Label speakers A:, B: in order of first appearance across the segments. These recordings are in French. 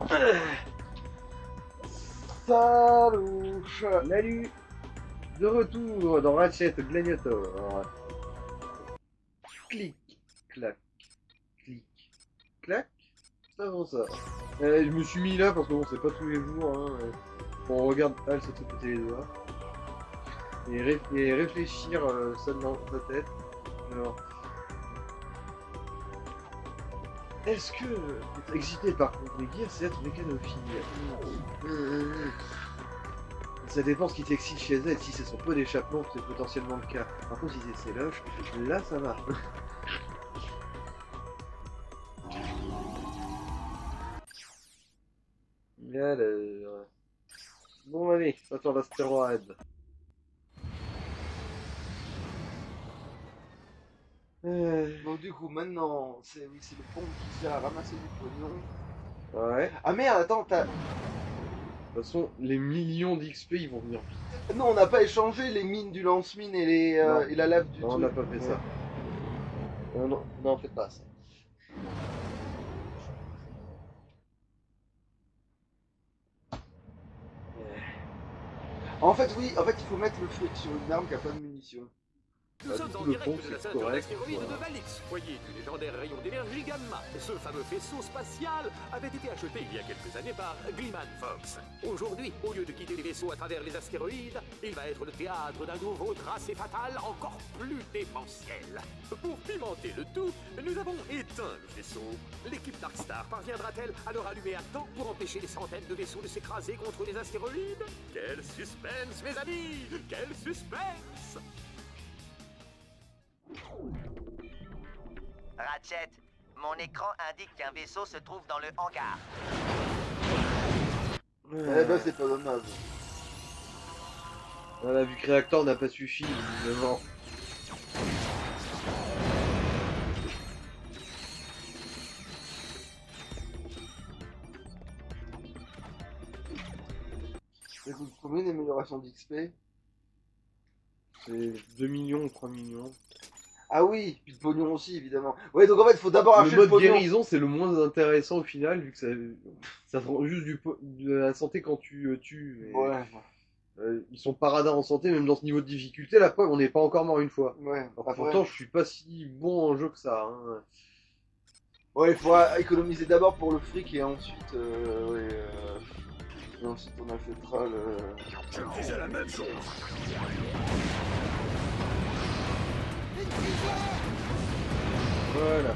A: Salut.
B: Salut. De retour dans Ratchet Gladiator. Clic, clac, clic, clac. C'est avant ça. Je me suis mis là parce que bon, c'est pas tous les jours. Hein. On regarde Al se tripper les doigts. Et réfléchir ça dans ta tête. Alors, est-ce que être excité par les gears, c'est être mécanophile? Ça dépend ce qui t'excite chez elle. Si c'est son pot d'échappement, c'est potentiellement le cas. Par contre, si c'est ses loches, là ça va. Alors... Bon allez, attends l'astéroïde.
A: Donc du coup, maintenant, c'est le pont qui sert à ramasser du pognon.
B: Ouais.
A: Ah merde, attends, t'as...
B: De toute façon, les millions d'XP ils vont venir vite.
A: Non, on n'a pas échangé les mines du lance-mine et, et la lave du
B: Non, on
A: truc.
B: n'a pas fait ça.
A: Non, faites pas ça. En fait, oui, il faut mettre le fric sur une arme qui a pas de munitions.
C: Nous sommes en
B: le
C: direct
B: pont,
C: de la
B: c'est
C: ceinture
B: correct,
C: d'astéroïdes
B: voilà.
C: de Valix, foyer du légendaire rayon d'énergie Gamma. Ce fameux faisceau spatial avait été acheté il y a quelques années par Gleeman Fox. Aujourd'hui, au lieu de quitter les vaisseaux à travers les astéroïdes, il va être le théâtre d'un nouveau tracé fatal encore plus démentiel. Pour pimenter le tout, nous avons éteint le vaisseau. L'équipe Darkstar parviendra-t-elle à le rallumer à temps pour empêcher les centaines de vaisseaux de s'écraser contre les astéroïdes? Quel suspense, mes amis! Quel suspense!
D: Ratchet, mon écran indique qu'un vaisseau se trouve dans le hangar.
A: Eh ben, c'est pas dommage.
B: Voilà, vu que le réacteur n'a pas suffi, évidemment.
A: Ça coûte combien d'amélioration d'XP?
B: C'est 2 millions ou 3 millions.
A: Ah oui, puis de pognon aussi, évidemment. Ouais, donc en fait, il faut d'abord
B: Le
A: acheter le
B: mode
A: pognon.
B: guérison, c'est le moins intéressant au final, vu que ça prend juste de la santé quand tu tues. Et,
A: Ouais,
B: ils sont pas radins en santé, même dans ce niveau de difficulté. La preuve, on n'est pas encore mort une fois.
A: ouais.
B: Alors,
A: Après,
B: pourtant, je suis pas si bon en jeu que ça. Hein.
A: ouais, il faudra économiser d'abord pour le fric et ensuite, et ensuite on achètera le...
C: Je me disais la même chose.
B: Voilà.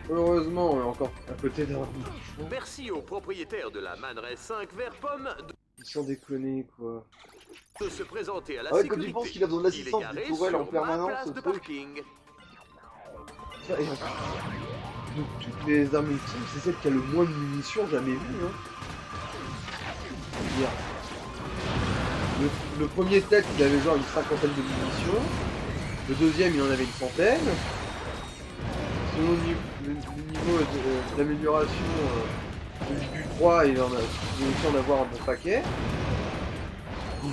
B: Heureusement, on est encore à côté d'un marchand.
C: Merci au propriétaire de la Man Ray 5 vert pomme
B: Sans déconner, quoi.
C: de se présenter à la
A: Ah ouais,
C: sécurité.
A: quand tu penses qu'il a besoin d'assistance
C: Il est garé
A: du tourelle en
C: sur
A: permanence,
C: ma place
A: ce
C: de
A: truc.
C: parking.
B: Ça, et en plus, donc, toutes les armes ultimes, c'est celle qui a le moins de munitions jamais vues. Hein. C'est-à-dire, le premier tête, il avait genre une cinquantaine de munitions. Le deuxième, il en avait une centaine. Selon le niveau d'amélioration du 3, il en a réussi à en avoir un bon paquet.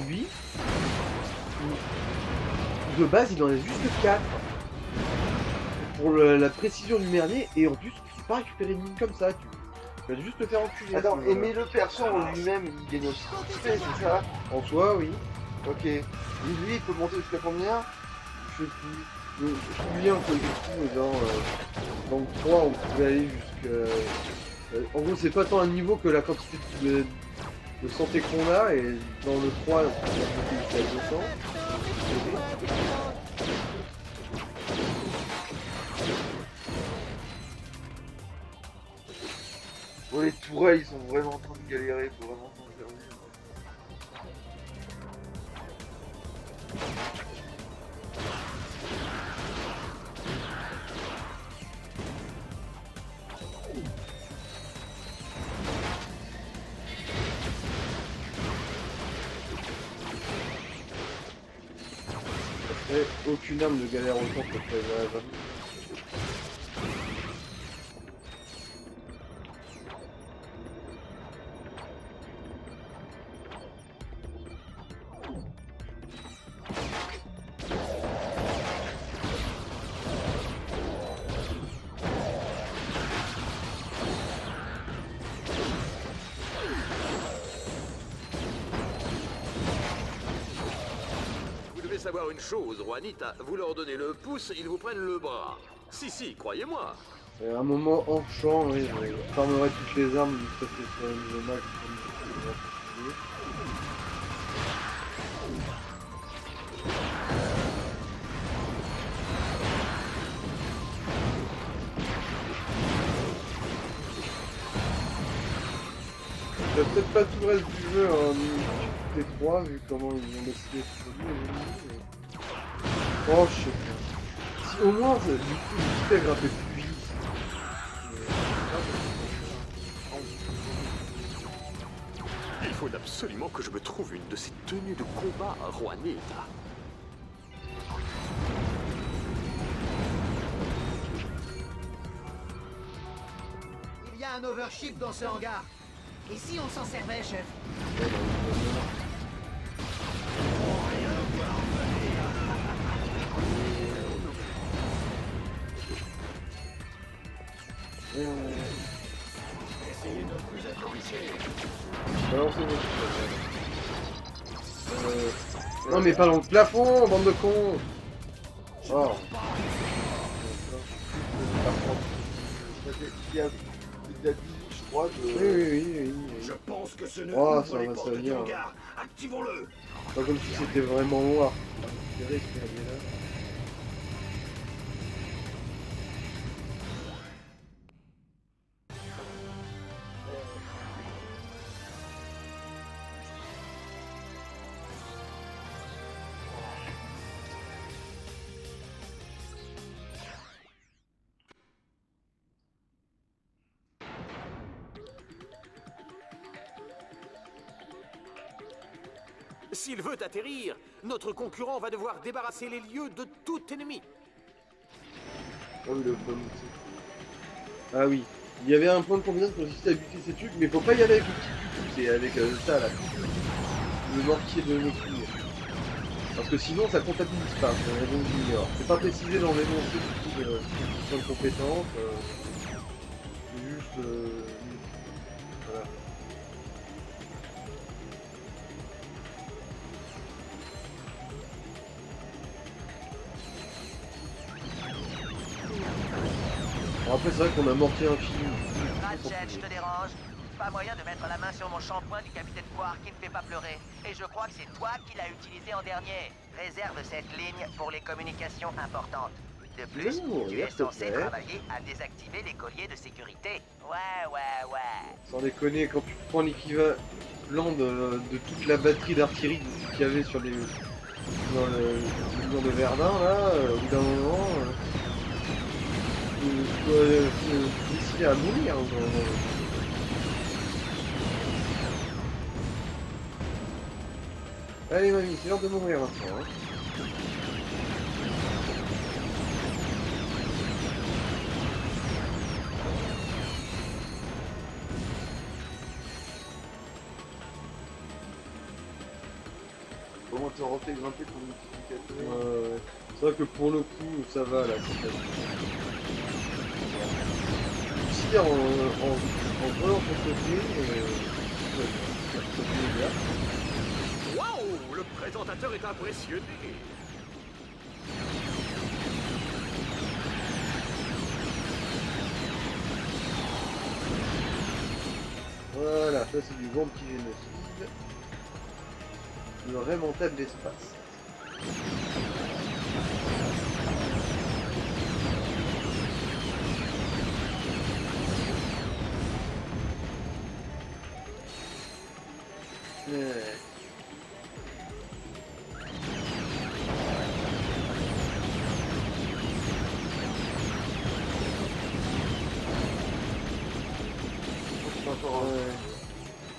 B: Lui, de base, il en a juste 4. Pour la précision du merdier, et en plus, tu peux pas récupérer une mine comme ça. Tu vas juste te faire enculer.
A: Attends, mais le perso en lui-même, il gagne aussi d'XP, c'est ça?
B: En soi, oui.
A: Ok. Et lui, il peut monter jusqu'à combien?
B: Je sais plus. Je me souviens que du coup, dans le 3, on pouvait aller jusqu'à... en gros, c'est pas tant un niveau que la quantité de santé qu'on a, et dans le 3, on peut monter jusqu'à 200.
A: Bon, les tourelles, ils sont vraiment en train de galérer, faut vraiment s'en servir.
B: Après, aucune arme ne galère autant que la
C: savoir une chose, Juanita. Vous leur donnez le pouce, ils vous prennent le bras. Si, croyez-moi.
B: À un moment hors champ, oui, je fermerai toutes les armes jusqu'à ce que ce soit un niveau max comme je l'ai précisé. Je vais peut-être pas tout le reste du jeu en T3 vu comment ils ont décidé de produire. Oh, je sais pas. Si au moins, du coup, le spectre un peu plus vite.
C: Il faut absolument que je me trouve une de ces tenues de combat à Juanita.
E: Il y a un overship dans ce hangar. Et si on s'en servait, chef?
B: Non mais pas dans le plafond, bande de cons. Oh.
A: Il y a des abus, je crois, de...
B: Oui.
F: Je pense que ce ne
B: Oh,
F: ouvre
B: ça
F: les
B: va,
F: portes
B: ça va
F: du
B: bien.
F: hangar. Activons-le.
B: Pas comme si c'était vraiment noir. C'est vrai qu'il y avait là.
C: S'il veut atterrir, notre concurrent va devoir débarrasser les lieux de tout ennemi.
B: Ah oui, le point de... Ah oui. Il y avait un point de compétence pour consistait à buter ces trucs, mais faut pas y aller avec le petit cucu, c'est avec ça là. Le mortier de Nokia. Parce que sinon ça comptabilise pas, c'est un raison junior. C'est pas précisé dans l'énoncé du coup de point de compétence. C'est juste... voilà. Bon, après c'est vrai qu'on a mortier infini.
D: Ratchet, je te dérange? Pas moyen de mettre la main sur mon shampoing du capitaine Quark qui ne fait pas pleurer. Et je crois que c'est toi qui l'as utilisé en dernier. Réserve cette ligne pour les communications importantes. De plus, tu es censé travailler à désactiver les colliers de sécurité. Ouais.
B: Sans déconner, quand tu prends l'équivalent de toute la batterie d'artillerie qu'il y avait sur les... dans le mur de Verdun, là, au bout d'un moment... tu dois décider à mourir. Allez mamie, c'est l'heure de mourir maintenant. Hein.
A: Comment te refait grimper ton multiplicateur?
B: C'est vrai que pour le coup, ça va là. Si en volant ton côté, ça fait bien.
C: Waouh, le présentateur est impressionné.
B: Voilà, ça c'est du bon petit génocide. Le remontage de l'espace.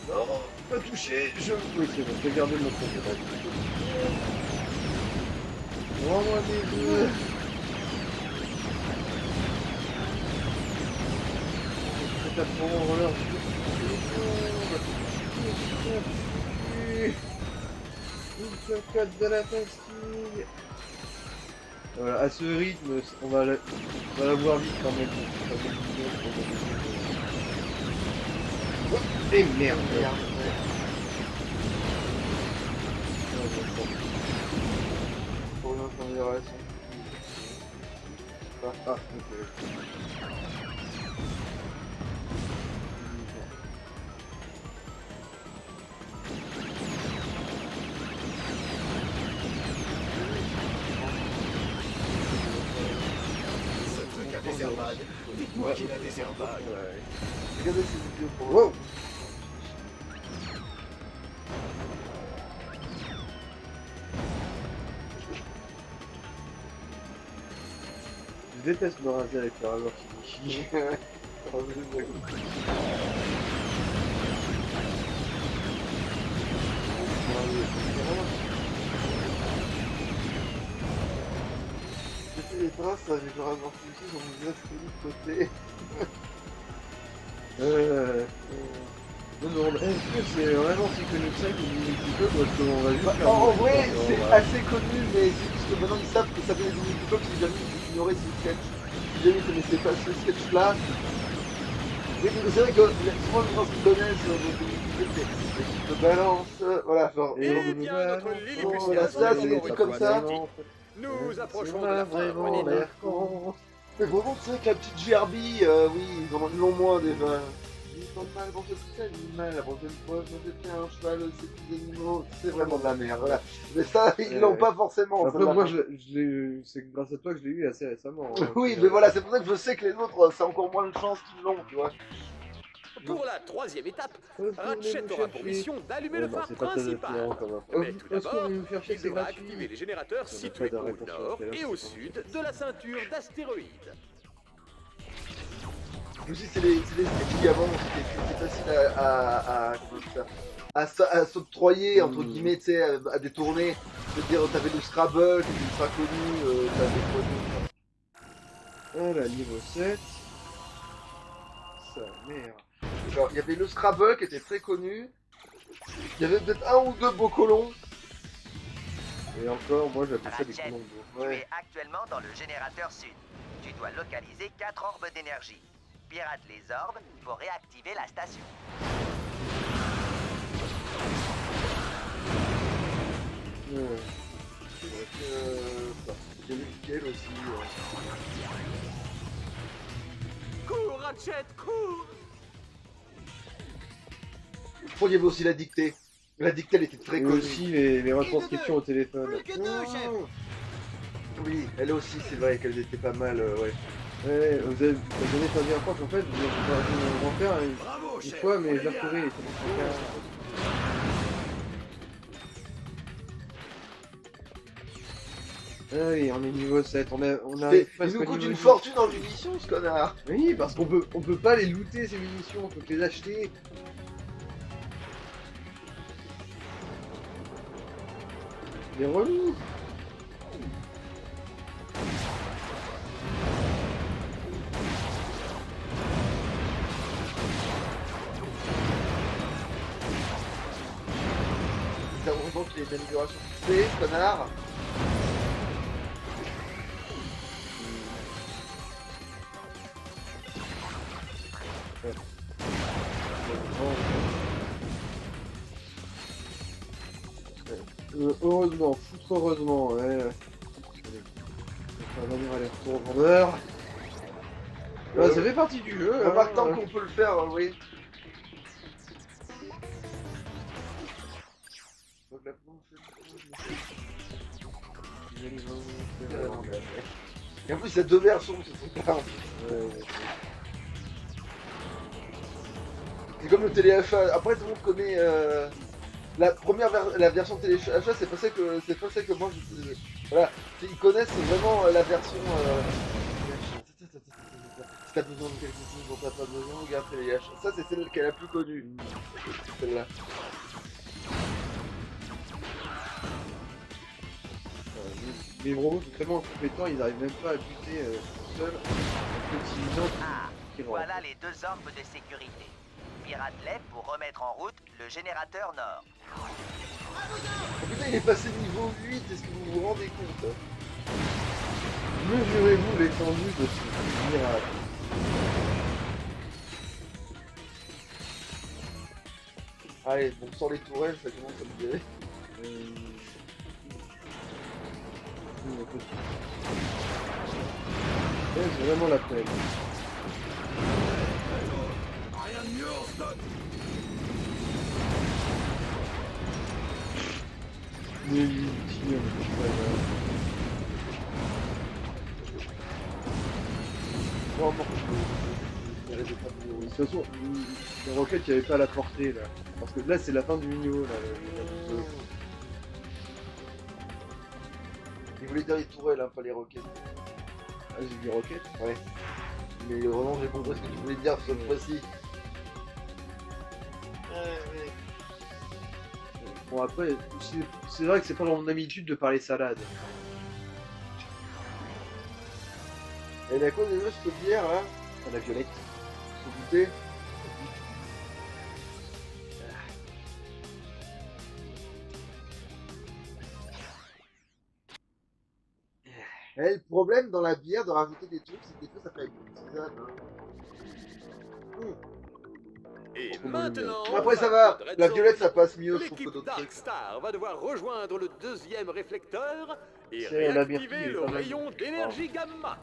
B: Non, pas touché, je... Oui, c'est bon, je vais garder mon compétence. Rends-moi des œufs. C'est à prendre leur une cocotte de la pastille. Voilà, à ce rythme, on va la voir vite quand même. Oh, et merde.
A: une autre amélioration.
B: Ah, ok.
F: Ce truc a des airbags. Dites-moi qu'il a des airbags.
B: Ouais.
A: Regardez ces vidéos pour
B: Wow. Je déteste me raser avec le rasoir Kibushi.
A: J'ai fait des traces avec le rasoir ici sur mon visage de côté.
B: Non, non, est-ce que c'est vraiment si connu que ça qu'il y a des clubs ou est-ce qu'on va juste faire
A: En
B: du-
A: vrai,
B: on
A: c'est
B: va-
A: assez connu, mais c'est juste que maintenant ils savent que ça fait des mini-clubs, si jamais ils ignoraient ce sketch. Si jamais ils connaissaient pas ce sketch-là. Oui, mais c'est vrai que souvent les gens se connaissent sur des mini-clubs, c'est l'équipe de balance, voilà, genre.
C: Eh
B: Et
C: bien,
B: voilà,
C: notre
B: non,
C: Lilliputien
A: voilà, ça,
C: est
A: c'est des
C: encore
A: trucs
C: une
A: comme
C: fois
A: ça.
C: sympathique. Nous approchons de
B: on a
C: la fin,
B: vraiment
C: prenez
B: l'air con.
A: Mais vraiment, c'est vrai que la petite GRB, oui, ils l'ont moins déjà. J'ai pas de mal pour ce animal, la prochaine fois, je vais faire un cheval, ces petits animaux, c'est vraiment de la merde, voilà. Mais ça, ils l'ont pas forcément.
B: Après,
A: celle-là.
B: moi, c'est grâce à toi que je l'ai eu assez récemment. hein.
A: Oui, mais voilà, c'est pour ça que je sais que les autres, c'est encore moins de chance qu'ils l'ont, tu vois.
C: Pour la troisième étape,
B: Est-ce qu'on
C: Ratchet
B: nous
C: aura pour
B: chercher
C: mission d'allumer
B: Ouais,
C: le
B: non,
C: phare
B: c'est pas très
C: principal.
B: attirant quand même.
C: Mais tout
B: Est-ce qu'on
C: d'abord,
B: veut nous faire chier,
C: il
B: c'est
C: devra
B: gratuit.
C: activer les générateurs
B: On n'a
C: situés
B: pas de
C: au
B: réponse
C: nord
B: sur le
C: et
B: téléphone,
C: au
B: c'est
C: sud de la ceinture d'astéroïdes.
A: Aussi, c'est les sketchs qui avant, c'était facile comment dire ça, à s'octroyer, entre guillemets, tu sais, à détourner. C'est-à-dire, t'avais le Scrabble, qui était ultra connu, t'avais
B: Voilà, niveau 7. Ça, merde.
A: genre, il y avait le Scrabble qui était très connu. Il y avait peut-être un ou deux beaux colons.
B: Et encore, moi, j'appelle ça des
D: Ratchet,
B: commandos.
D: tu es actuellement dans le générateur sud. Tu dois localiser 4 orbes d'énergie. Pirate les orbes pour réactiver la station.
A: Il y avait lequel aussi.
C: Cours, Ratchet, cours!
A: Je crois qu'il y avait aussi la dictée. La dictée, elle était très
B: Et
A: connue.
B: aussi les retranscriptions au téléphone.
E: Plus que deux, chef.
A: Oui, elle aussi, c'est vrai qu'elles étaient pas mal, ouais.
B: Ouais, vous avez donné ta dernière fois qu'en fait, vous allez en faire
F: Bravo,
B: une
F: chef.
B: fois, mais
F: on est
B: je l'ai
F: bien.
B: retrouvé. c'est bon, c'est bien. Allez, on est niveau 7, on arrive
A: Il
B: presque
A: nous
B: au
A: coûte
B: niveau
A: une
B: 10.
A: fortune en munitions, ce connard.
B: Oui, parce qu'on peut pas les looter ces munitions, on peut que les acheter. Les relous.
A: Nous avons donc les améliorations fixées, connard.
B: Heureusement, foutre heureusement, ouais. On va venir aller-retour au vendeur. Bah, ça fait partie du jeu.
A: Remarque tant
B: hein.
A: qu'on peut le faire, oui. Donc la Et en plus, il y a deux versions, c'est pas C'est comme le téléachat. Après, tout le monde connaît la première la version téléachat. C'est pas ça que moi je. Voilà, ils connaissent vraiment la version. Si t'as besoin de quelque chose dont t'as pas besoin, regarde téléachat. Ça, c'est celle qui est la plus connue. Celle-là.
B: Les robots sont tellement compétents, ils arrivent même pas à buter seuls en utilisant
D: Ah,
B: qui
D: voilà les 2 orbes de sécurité. Pirate-les pour remettre en route le générateur nord.
A: Oh putain, il est passé niveau 8, est-ce que vous vous rendez compte?
B: Mesurez-vous l'étendue de ce miracle.
A: Allez, bon, sans les tourelles, ça commence à me virer.
B: C'est vraiment la peine.
F: Rien de mieux en stock.
B: Mais il tire,
A: Vraiment, je méritais pas de
B: de toute façon, les roquettes, il n'y avait pas la portée là. Parce que là, c'est la fin du niveau là.
A: Il voulait dire les tourelles, hein, pas les roquettes.
B: Ah, j'ai dit roquette.
A: Ouais. Mais vraiment, j'ai compris ce que tu voulais dire cette fois-ci.
B: Bon, après, c'est vrai que c'est pas dans mon habitude de parler salade.
A: Elle est à quoi déjà cette bière là?
B: À la violette.
A: Faut goûter. Et le problème dans la bière de rajouter des trucs, c'est que des fois ça fait avec une tisane.
C: Et maintenant,
A: Après ça va,
C: Red
A: la
C: Zone,
A: violette ça passe mieux, je trouve que
C: l'équipe
A: d'autres trucs.
C: Darkstar va devoir rejoindre le deuxième réflecteur et
B: C'est la
C: réactiver
B: myrtille,
C: le
B: pas mal.
C: rayon d'énergie gamma.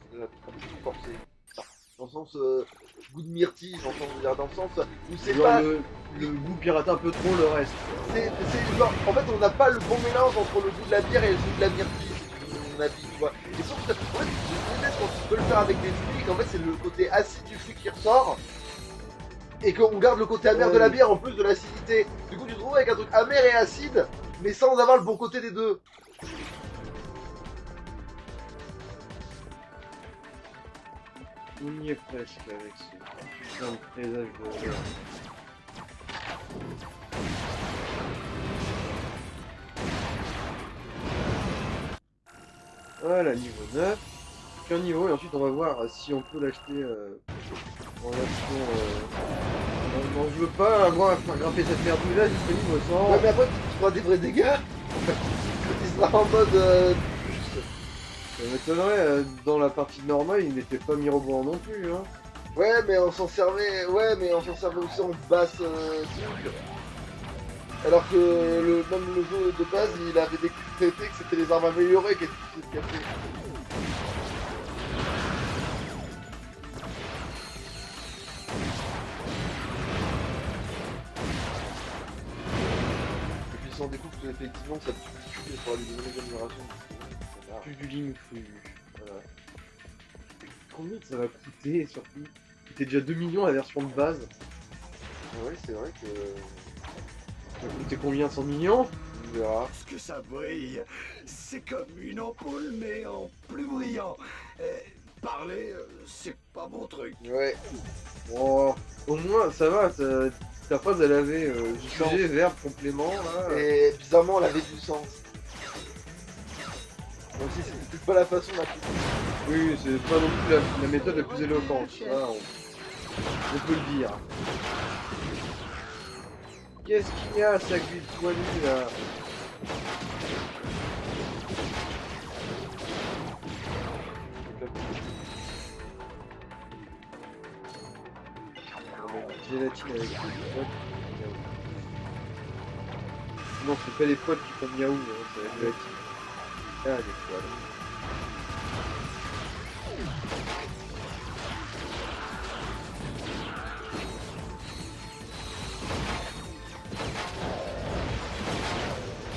A: C'est déjà un petit peu forcé. Dans le sens goût de myrtille, j'entends dire, dans le sens où c'est
B: Genre
A: pas.
B: le goût pirate un peu trop le reste.
A: C'est genre, en fait on n'a pas le bon mélange entre le goût de la bière et le goût de la myrtille, c'est mon avis, tu vois. Et sauf que en fait, je déteste quand tu peux le faire avec des fruits, qu'en fait c'est le côté acide du fruit qui ressort. Et qu'on garde le côté amer de la bière en plus de l'acidité. Du coup tu te retrouves avec un truc amer et acide, mais sans avoir le bon côté des deux.
B: On y est presque avec ce putain de présage de l'heure. Voilà, niveau 9. Qu'un niveau, et ensuite on va voir si on peut l'acheter en version... Non, je veux pas avoir à faire grimper cette merde là disponible au
A: Ouais
B: 100.
A: mais après tu feras des vrais dégâts. Quand il sera en mode
B: Ça m'étonnerait, dans la partie normale, il n'était pas mirobolant non plus. Hein.
A: ouais mais on s'en servait. Ouais mais on s'en servait aussi en basse truc. Alors que même le jeu de base il avait décrété que c'était les armes améliorées qui étaient plus efficaces. Et puis on découvre que effectivement ça tue pour aller donner l'amélioration.
B: Plus du ligne fou. Voilà. Combien ça va coûter surtout? C'était déjà 2 millions la version de base.
A: Ouais c'est vrai que.
B: Ça va coûter combien? 100 millions?
A: On verra.
F: Parce que ça brille. C'est comme une ampoule, mais en plus brillant. Parler, c'est pas mon truc.
A: Ouais.
B: Oh, au moins ça va, ta phrase elle avait
A: Sens.
B: sujet, verbe, complément là.
A: Et bizarrement elle avait du sens. Même si c'est peut-être pas la façon la plus.
B: Oui, c'est pas non plus la méthode la plus éloquente, ça, on peut le dire. Qu'est-ce qu'il y a, sac d'huile poilue là? Gélatine avec des potes. Non, c'est pas des potes qui font miaou, hein, c'est la gélatine. Ah, des poils.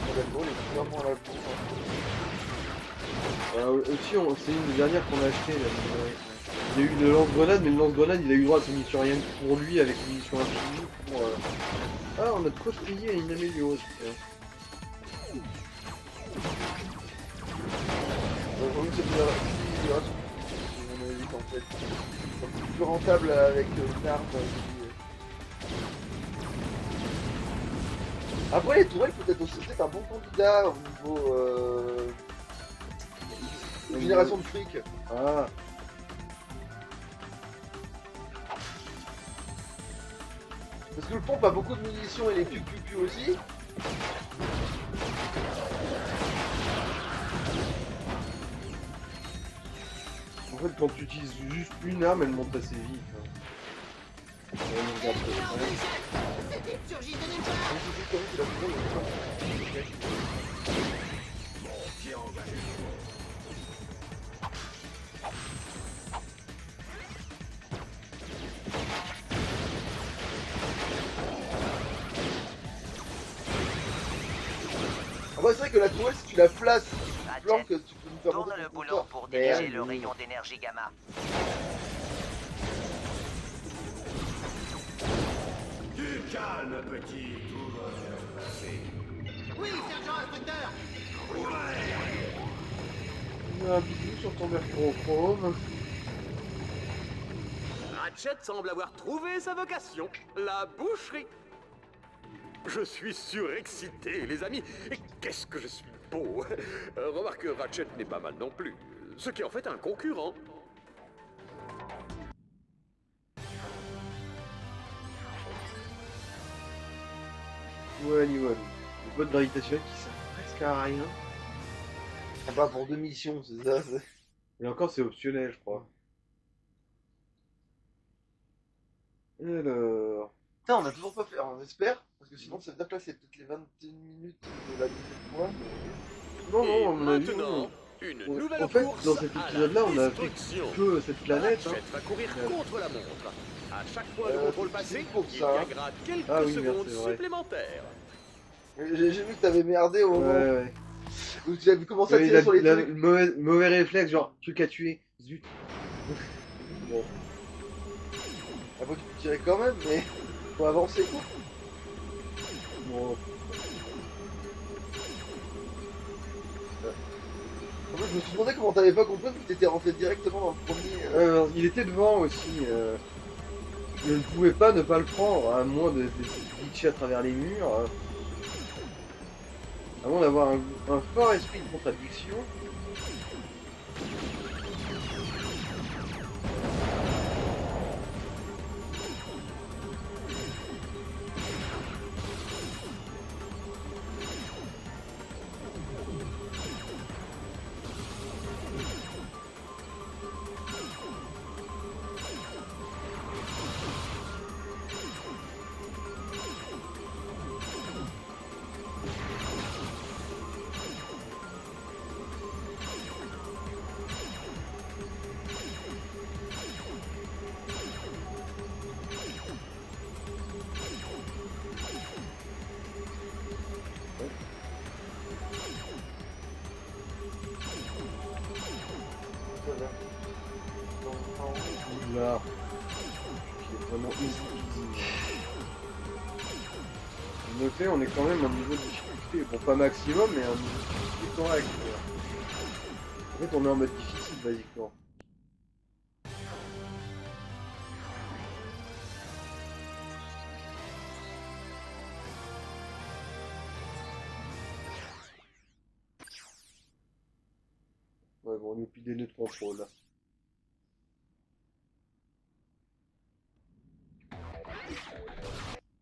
A: Elle est vraiment à la bourre.
B: Aussi, c'est une des dernières qu'on a acheté là. Il y a eu le lance-grenade, mais le lance-grenade il a eu droit à sa munition rien que pour lui avec une munition infinie. Pour, Ah, on a de quoi se payer une amélioration.
A: Donc c'est bien l'amélioration. On a dit en fait. C'est plus rentable avec une arme. Après les tourelles peut-être aussi peut-être un bon candidat au niveau génération de fric.
B: Ah,
A: Parce que le pompe a beaucoup de munitions et les piu aussi.
B: en fait, quand tu utilises juste une arme, elle monte assez vite. Hein. On regarde ça.
F: Qui est engagé?
A: Après, c'est vrai que la tourelle, si tu la places, tu planques,
D: Ratchet,
A: tu peux nous faire
D: tourne
A: monter
D: le
A: ton
D: boulot
A: compteur.
D: pour
A: Mais,
D: diriger le rayon d'énergie gamma.
F: Du calme, petit, tout va bien se passer.
E: Oui, sergent instructeur.
B: Un bisou sur ton mercurochrome.
C: Ratchet semble avoir trouvé sa vocation, la boucherie. Je suis surexcité, les amis. Et qu'est-ce que je suis beau. Remarque que Ratchet n'est pas mal non plus. Ce qui en fait un concurrent.
B: Ouais, niveau les bottes gravitationnelles qui servent presque à rien.
A: ah bah, pour 2 missions, c'est ça.
B: Et encore, c'est optionnel, je crois. Alors.
A: Putain, on a toujours pas fait, on espère, parce que sinon ça veut dire que là c'est peut-être les 21 minutes de la deuxième fois.
B: Non,
C: Et
B: non, on a vu.
C: maintenant, une
B: Ouais.
C: nouvelle
B: En fait,
C: course
B: dans cet
C: à la
B: épisode-là, on a fait
C: destruction.
B: que cette planète.
C: Ratchet
B: Hein.
C: va courir
B: Ouais.
C: contre la montre. À chaque point de
A: C'est
C: contrôle passé,
A: pour
C: il
A: ça.
C: gagnera quelques
B: Ah oui, merde,
C: secondes
B: c'est vrai.
C: supplémentaires.
A: J'ai vu que t'avais merdé au
B: Ouais,
A: moment
B: ouais.
A: où tu as commencé à
B: Ouais,
A: tirer sur les trucs.
B: le mauvais réflexe, genre, truc à tuer. Zut. Bon.
A: Après tu peux tirer quand même, mais faut avancer quoi.
B: Bon.
A: En fait, je me suis demandé comment t'avais pas compris que t'étais rentré directement dans le premier.
B: Il était devant aussi. Je ne pouvais pas ne pas le prendre, à moins de glitcher à travers les murs. À moins d'avoir un fort esprit de contradiction. Là, qui est vraiment easy peasy. Notez, on est quand même à un niveau de difficulté, bon pas maximum, mais un niveau de difficulté correct. En fait, on est en mode difficile, basiquement. Ouais, bon, on est plus des nœuds de contrôle, là.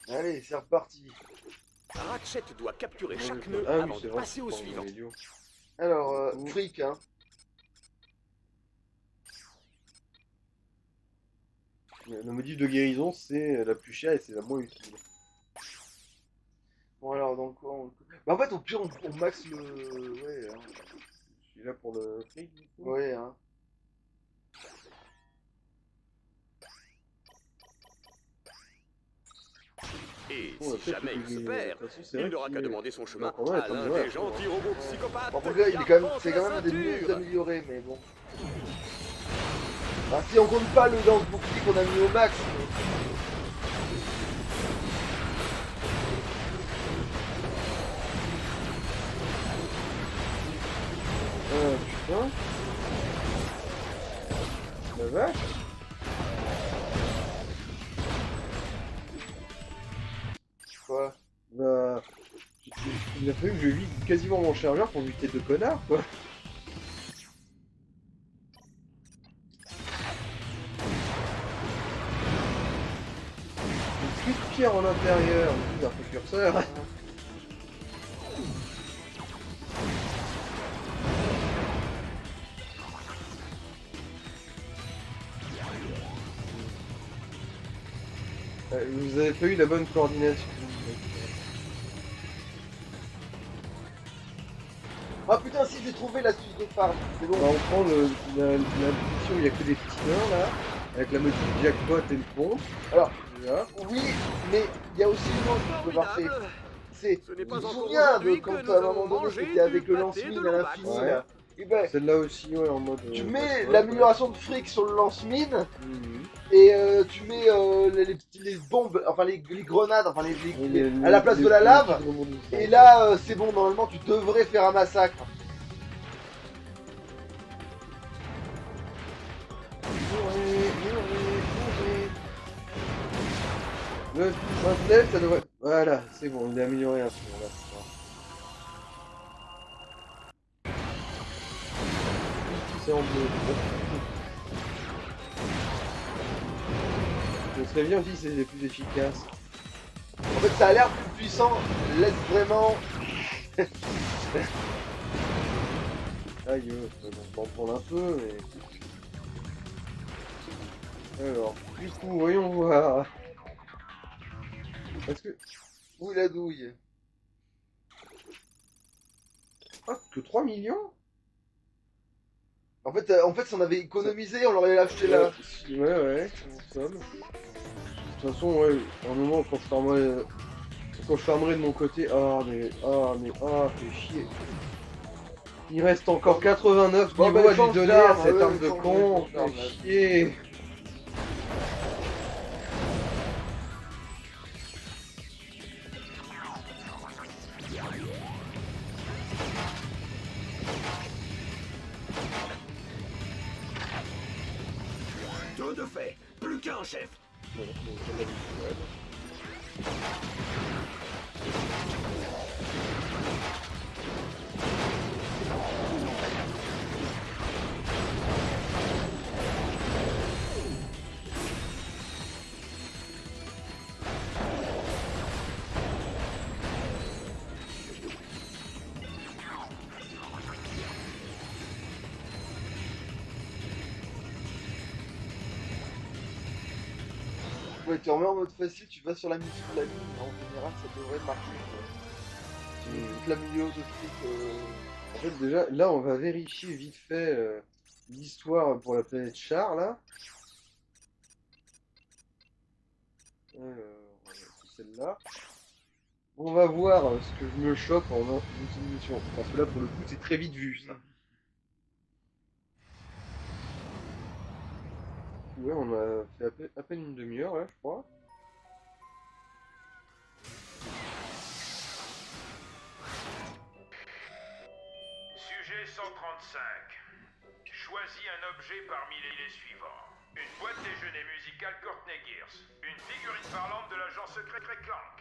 A: Allez, c'est reparti.
C: Ratchet doit capturer
B: Ouais,
C: chaque
B: je-
C: nœud
B: ah oui,
C: avant
B: c'est
C: de
B: vrai,
C: passer au
B: c'est
C: suivant.
B: idiot.
A: Alors,
B: Ouh.
A: fric, hein.
B: Le modif de guérison, c'est la plus chère et c'est la moins utile.
A: Bon, alors, donc, bah, en fait, au pire, on max le. Ouais, hein.
B: Je suis là pour le fric, du coup.
A: Ouais, hein.
C: Et
B: Bon, on va
C: si
B: peut-être
C: jamais il
B: le
C: se
B: gagner.
C: perd,
B: De toute façon, c'est
C: il
B: vrai
C: n'aura
B: qu'il
C: qu'à
B: est-
C: demander son chemin
B: quand même,
C: à
B: attends,
C: l'un
B: ouais,
C: des gentils robots psychopathes.
A: Bon, après, il est quand même,
C: qui
A: c'est quand même
C: arpentent
A: un des
C: la
A: mieux
C: ceinture.
A: améliorés, mais bon. Ah, si on compte pas le lance-bouclier qu'on a mis au max.
B: Putain. La vache.
A: Quoi?
B: Bah. Il a fallu que je vide quasiment mon chargeur pour buter deux connards, quoi. Plus de pierre en intérieur, un précurseur. Vous avez pas eu la bonne coordination.
A: Ah putain, si j'ai trouvé l'astuce de farm, c'est bon.
B: Bah, on prend la mission où il n'y a que des petits nains là, avec la motif jackpot et le pont.
A: Alors,
B: Déjà.
A: oui, mais il y a aussi une autre qui peut marcher.
C: Formidable.
A: c'est...
C: Ce n'est
A: Tu
C: pas
A: te
C: encore
A: souviens de
C: aujourd'hui que
A: quand
C: nous
A: à un
C: allons
A: moment donné
C: manger
A: c'était avec
C: du
A: le
C: pâté
A: lance-mine
C: de
A: à
C: l'aubasse.
A: l'infini
B: Ouais.
A: là. Et ben,
B: Celle-là aussi, ouais, en mode.
A: tu mets
B: ouais,
A: l'amélioration de fric sur le lance-mine
B: ouais. Mhm.
A: et tu mets les bombes, enfin les grenades, enfin
B: Et
A: à la place de la
B: les
A: lave.
B: petits rebondissements.
A: Et là, c'est bon, normalement tu devrais faire un massacre.
B: Le pincel, ça devrait. Voilà, c'est bon, il est amélioré à ce moment-là. C'est en bleu. Ce serait bien aussi, c'est les plus efficaces.
A: En fait, ça a l'air plus puissant. Laisse vraiment.
B: Aïe, on va en prendre un peu, mais. Alors, du coup, voyons voir. Est-ce que.
A: Où est la douille?
B: Ah, que 3 millions?
A: En fait, si on avait économisé, on l'aurait acheté là.
B: Ouais, en somme. De toute façon, ouais, à un moment, quand je farmerai de mon côté. Fais chier. Il reste encore 89
A: Bon,
B: niveaux
A: bah,
B: à lui
A: change
B: donner
A: d'arme,
B: à cette
A: ouais,
B: arme de
A: change
B: con.
A: d'arme,
B: Fais
A: là.
B: chier.
F: Tout de fait. Plus qu'un, chef.
A: Ouais, tu remets en mode facile, tu vas sur la mission de la ligne, en général ça devrait marcher. Quoi. Tu mets toute la milieu de trucs.
B: En fait, déjà, là, on va vérifier vite fait l'histoire pour la planète Char, là. Alors, c'est celle-là. On va voir ce que je me chope en une mission. Parce que là, pour le coup, c'est très vite vu, ça. Ouais, on a fait à peine une demi-heure, là, je crois.
G: Sujet 135. Choisis un objet parmi les suivants. Une boîte déjeuner musicale Courtney Gears. Une figurine parlante de l'agent secret Clank.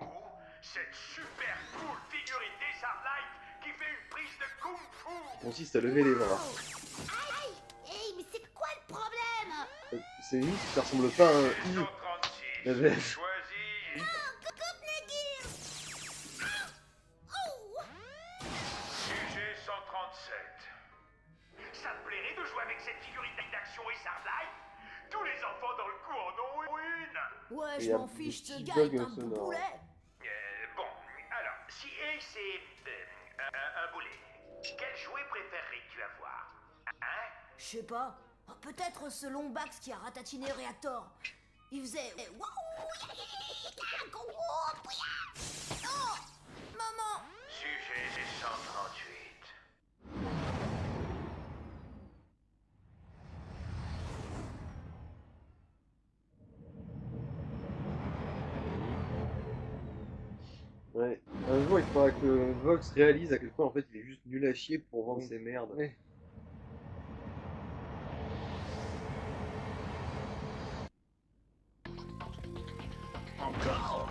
G: Ou cette super cool figurine Desarlight qui fait une prise de Kung Fu.
B: Consiste à lever les bras.
H: Aïe! Hey, mais c'est quoi le problème?
B: C'est limite, ça ressemble pas à un I.
G: 136.
B: La veste.
G: Choisis. Sujet 137. Ça te plairait de jouer avec cette figurine d'action et Starlight? Tous les enfants dans le coup en ont une.
H: Ouais,
B: Et
H: je
B: y a
H: m'en
B: des
H: fiche, ce
B: petits
H: gars
B: bugs
H: est un
B: sonores.
H: boulet.
G: Bon, alors, si A c'est un boulet, quel jouet préférerais-tu avoir? Hein?
H: Je sais pas. Oh, peut-être ce long Bax qui a ratatiné le réacteur. Il faisait... Oh! Maman!
G: Sujet 138.
B: Ouais. Un jour, il faudra que Vox réalise à quel point en fait il est juste nul à chier pour vendre ses merdes.
A: Ouais.
F: Encore.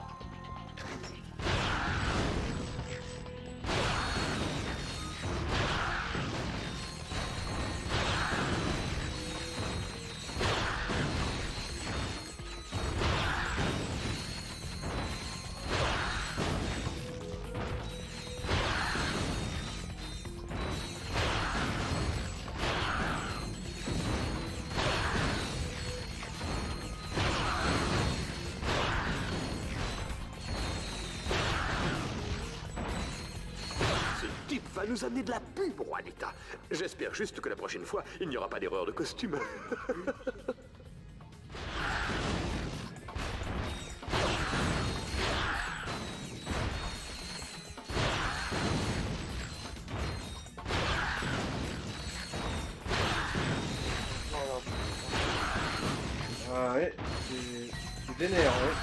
C: Ce type va nous amener de la pub, Juanita. J'espère juste que la prochaine fois, il n'y aura pas d'erreur de costume.
B: Ah ouais, c'est vénère, ouais.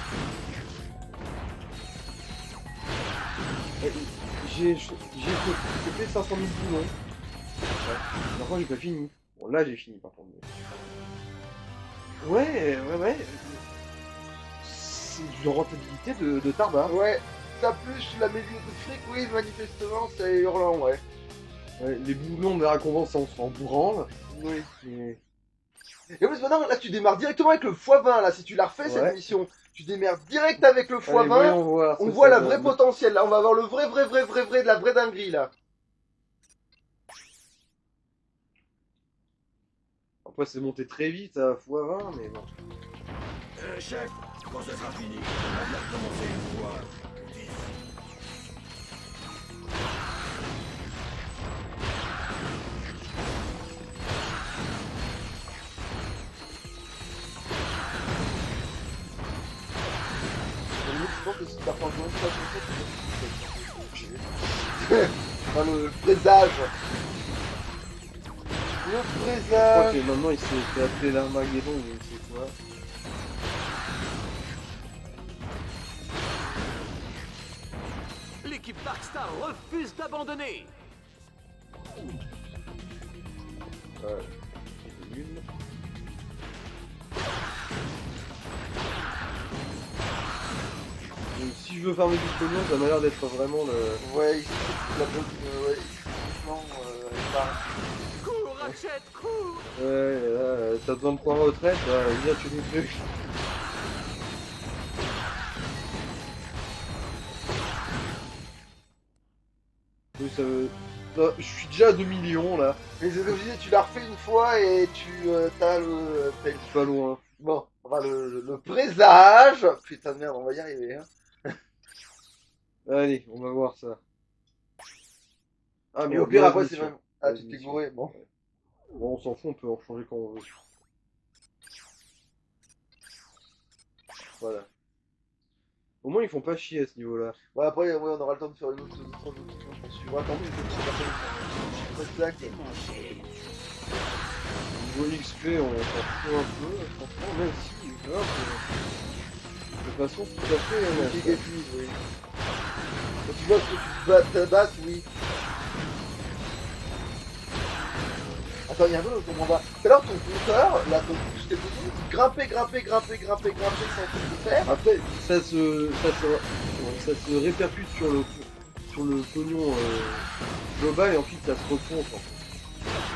B: J'ai fait 500 000 boulons. Ouais. Par contre, j'ai pas fini. Bon, là, j'ai fini, par contre. Ouais. C'est une rentabilité de Tarba.
A: Ouais, ça plus la méduse de fric, oui, manifestement, c'est hurlant, ouais.
B: Ouais, les boulons de la récompense, on s'en branle.
A: Oui.
B: Mais...
A: Et en plus, maintenant, là, tu démarres directement avec le x20, là, si tu la refais,
B: Ouais.
A: cette mission. Tu démarres direct avec le
B: Allez,
A: x20.
B: voyons voir.
A: On
B: ça,
A: voit
B: ça
A: la
B: donne.
A: vraie potentiel, là. On va avoir le vrai de la vraie dinguerie, là.
B: Après, c'est monté très vite à x20, mais bon.
F: Chef, quand ce sera fini, on va bien recommencer une fois.
A: Je pense que si t'as pas encore une fois, enfin, le présage. Le
B: Je crois
A: présage.
B: que maintenant, il s'est fait appeler l'Armageddon, ou je sais quoi.
C: L'équipe Darkstar refuse d'abandonner.
B: Ouais. C'est nul. Donc, si je veux farmer du pognon, ça m'a l'air d'être vraiment le...
A: Ouais, ici, la bonne. Ouais, ici, franchement,
C: Cours, Ratchet, cours.
B: Ouais, là, t'as besoin de points retraite, bah, viens, tu nous fais. Oui, ça veut... Non, je suis déjà à 2 millions, là.
A: Mais c'est obligé, tu la refais une fois et tu t'as le.
B: C'est pas loin.
A: Bon, enfin le présage. Putain de merde, on va y arriver. Hein.
B: Allez, on va voir ça. Ah,
A: Et au pire, après, c'est même. Ah, tu t'es gouré, bon.
B: Bon, on s'en fout, on peut en changer quand on veut. Voilà. Au moins, ils font pas chier à ce niveau-là.
A: Bon, après, ouais, on aura le temps de faire une autre mission qu'on suivra. Tant mieux, je sais pas exact.
B: Niveau XP, on s'en fout un peu, franchement, même si, tu vois, de façon tout à fait
A: Négative, oui. Quand tu vois que tu te bats, oui. Attends, il y a un peu comment on va. Tout à l'heure, ton compteur, là, je t'ai dit, grimper sans tout faire.
B: Après, ça se répercute sur le pognon global et ensuite ça se refonce. En fait.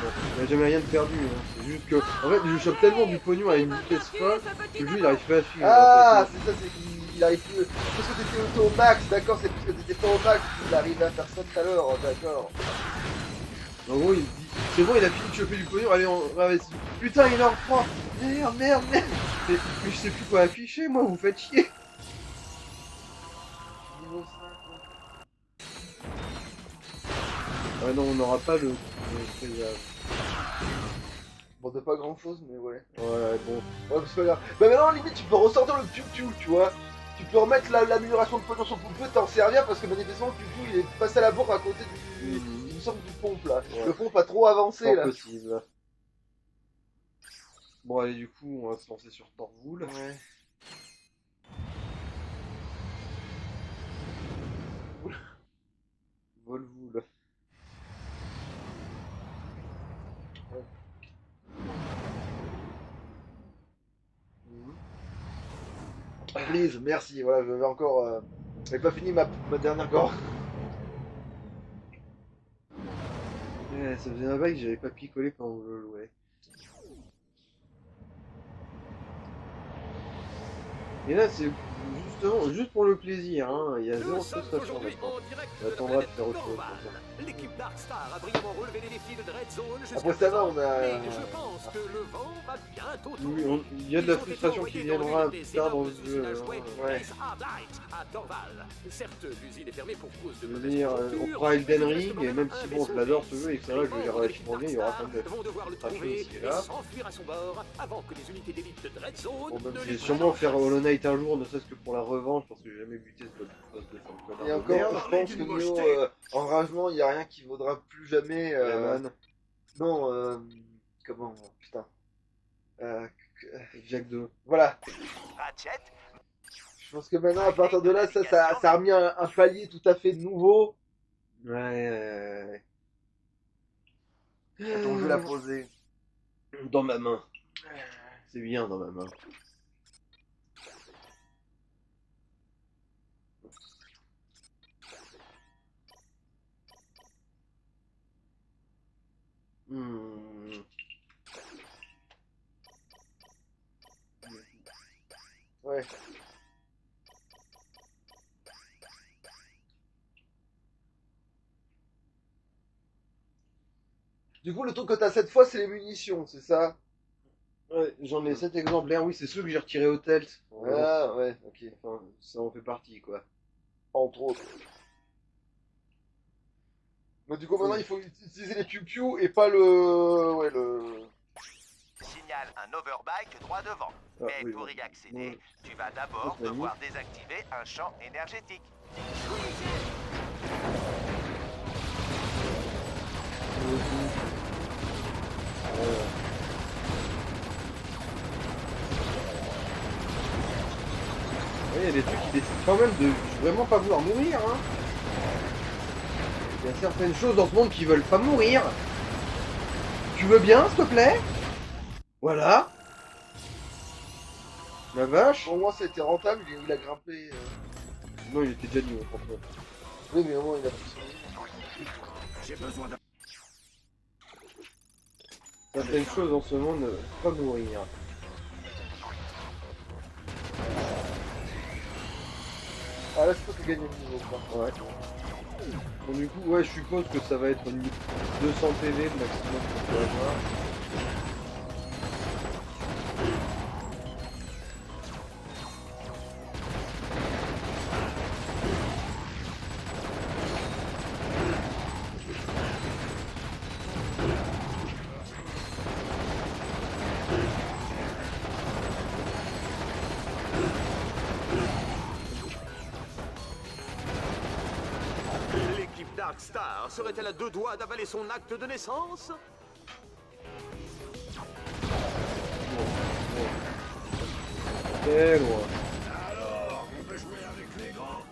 B: Bon, il n'y a jamais rien de perdu. Hein. C'est juste que, en fait, je chope tellement du pognon à une vitesse folle que lui, il arrive pas à suivre.
A: Ah, c'est ça, c'est qu'il arrive plus. Parce que t'étais auto au max, d'accord, c'est parce que t'étais pas au max qu'il arrivait à faire ça tout à l'heure, d'accord.
B: En gros, il dit, c'est bon, il a fini de choper du pognon, allez, on va. Putain, il en reprend. Merde. Mais je sais plus quoi afficher, moi, vous faites chier.
A: Niveau 5,
B: Ah non, on n'aura pas le présage.
A: bon, t'as pas grand chose, mais ouais.
B: Ouais, bon.
A: Ouais, c'est pas grave. Bah maintenant, limite, tu peux ressortir le piou-piou, tu vois. Tu peux remettre l'amélioration de pognon sur le piou-piou, t'en servir parce que manifestement, le piou-piou, il est passé à la bourre à côté du. Il me semble du pompe là.
B: Ouais.
A: Le pompe a trop avancé
B: C'est
A: là.
B: possible. Bon, allez, du coup, on va se lancer sur Torvoul.
A: Ouais.
B: Volvoul.
A: Please, merci. Voilà, j'avais encore. J'avais pas fini ma dernière gorge.
B: Ouais, ça faisait un bail que j'avais pas picolé quand je le jouais. Et là, c'est justement, juste pour le plaisir, hein. Il y a zéro
C: Nous sommes
B: frustration
C: aujourd'hui
B: maintenant.
C: en direct
B: On
C: de la
B: attendra de
C: planète
B: faire autre chose
C: Dorval.
B: pour ça.
C: L'équipe Darkstar a brillamment relevé les défis de Dread Zone jusqu'à
A: Après ça va,
C: présent.
A: on a.
C: Mais je pense que le vent va bientôt
B: Oui,
C: tourner.
B: il y a de la frustration qui viendra plus tard dans le jeu.
A: Ouais.
C: À Dorval. Certes, l'usine est fermée pour cause de
B: Je veux
C: mauvaise
B: dire,
C: conjoncture,
B: on fera Elden
C: mais il
B: Ring,
C: reste
B: et
C: quand
B: même
C: un
B: si bon,
C: vaisseau
B: je l'adore ce
C: riche.
B: jeu, et que ça va, je vais
C: Les
B: relativement
C: membres de
B: bien, il y aura
C: l'équipe
B: quand même
C: Darkstar vont devoir le
B: frustration
C: trouver
B: ici et
C: et
B: là.
C: s'enfuir à son bord avant que les unités d'élite de Dread Zone
B: Bon, même
C: ne
B: si je
C: les
B: vais sûrement
C: prennent
B: faire
C: en chasse.
B: Hollow Knight un jour, ne serait-ce que pour la revanche, parce que j'ai jamais buté ce boss de fin de
A: Et
B: connard de merde.
A: encore, je pense que niveau enragement, il y a rien qui vaudra plus jamais.
B: Yaman.
A: Non, comment. Putain.
B: Jack 2.
A: Voilà.
D: Ratchet,
A: Je pense que maintenant, à partir de là, ça a remis un palier tout à fait nouveau.
B: Ouais.
A: Donc je vais la poser.
B: Dans ma main. C'est bien dans ma main.
A: Ouais. Du coup, le truc que t'as cette fois, c'est les munitions, c'est ça?
B: Ouais, j'en ai 7 exemplaires, oui, c'est ceux que j'ai retirés au TELT.
A: Ah, ouais, ok.
B: Enfin, ça en fait partie, quoi.
A: Entre autres. Mais du coup, maintenant, il faut utiliser les piou-piou et pas le... Ouais, le...
D: signale un overbike droit devant.
B: Ah,
D: Mais
B: oui,
D: pour
B: oui.
D: y accéder,
B: Ouais.
D: tu vas d'abord
B: Ça, c'est
D: devoir désactiver un champ énergétique.
B: Il y a des trucs qui décident quand même de vraiment pas vouloir mourir, hein. Il y a certaines choses dans ce monde qui veulent pas mourir. Tu veux bien, s'il te plaît? Voilà. La vache.
A: Pour moi, ça a été rentable, il a grimpé...
B: Non, il était déjà niveau 39.
A: Oui, mais au moins, il a pris son vie.
F: J'ai besoin d'un...
B: Certaines choses dans ce monde ne veulent pas mourir.
A: Ah, là, c'est toi qui gagne le niveau, quoi.
B: Ouais. Bon, du coup, ouais, je suppose que ça va être une 200 PV de maximum qu'on peut avoir.
C: L'équipe Darkstar serait-elle à deux doigts d'avaler son acte de naissance?
B: Très loin.
F: Alors, on peut jouer avec les grands.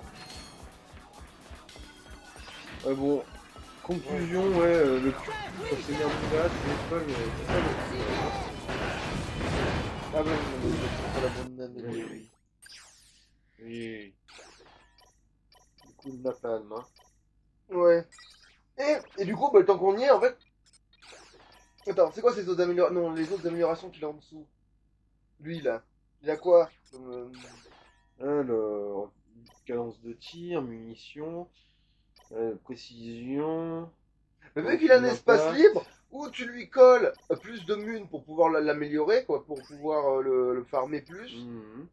B: Bon, conclusion, ouais, le plus quand c'est Nervouga, c'est pas le...
A: Ah, ouais, c'est pas la bonne année.
B: Oui. Oui. Du coup, de napalm, hein.
A: Ouais. Et du coup, bah, tant qu'on y est, en fait... Attends, c'est quoi ces autres améliorations? Non, les autres améliorations qu'il a en dessous. Lui, là. Il a quoi comme,
B: Alors, cadence de tir, munitions, précision...
A: Mais vu qu'il a un espace libre, où tu lui colles plus de mun pour pouvoir l'améliorer, quoi, pour pouvoir le farmer plus.
B: Mhm.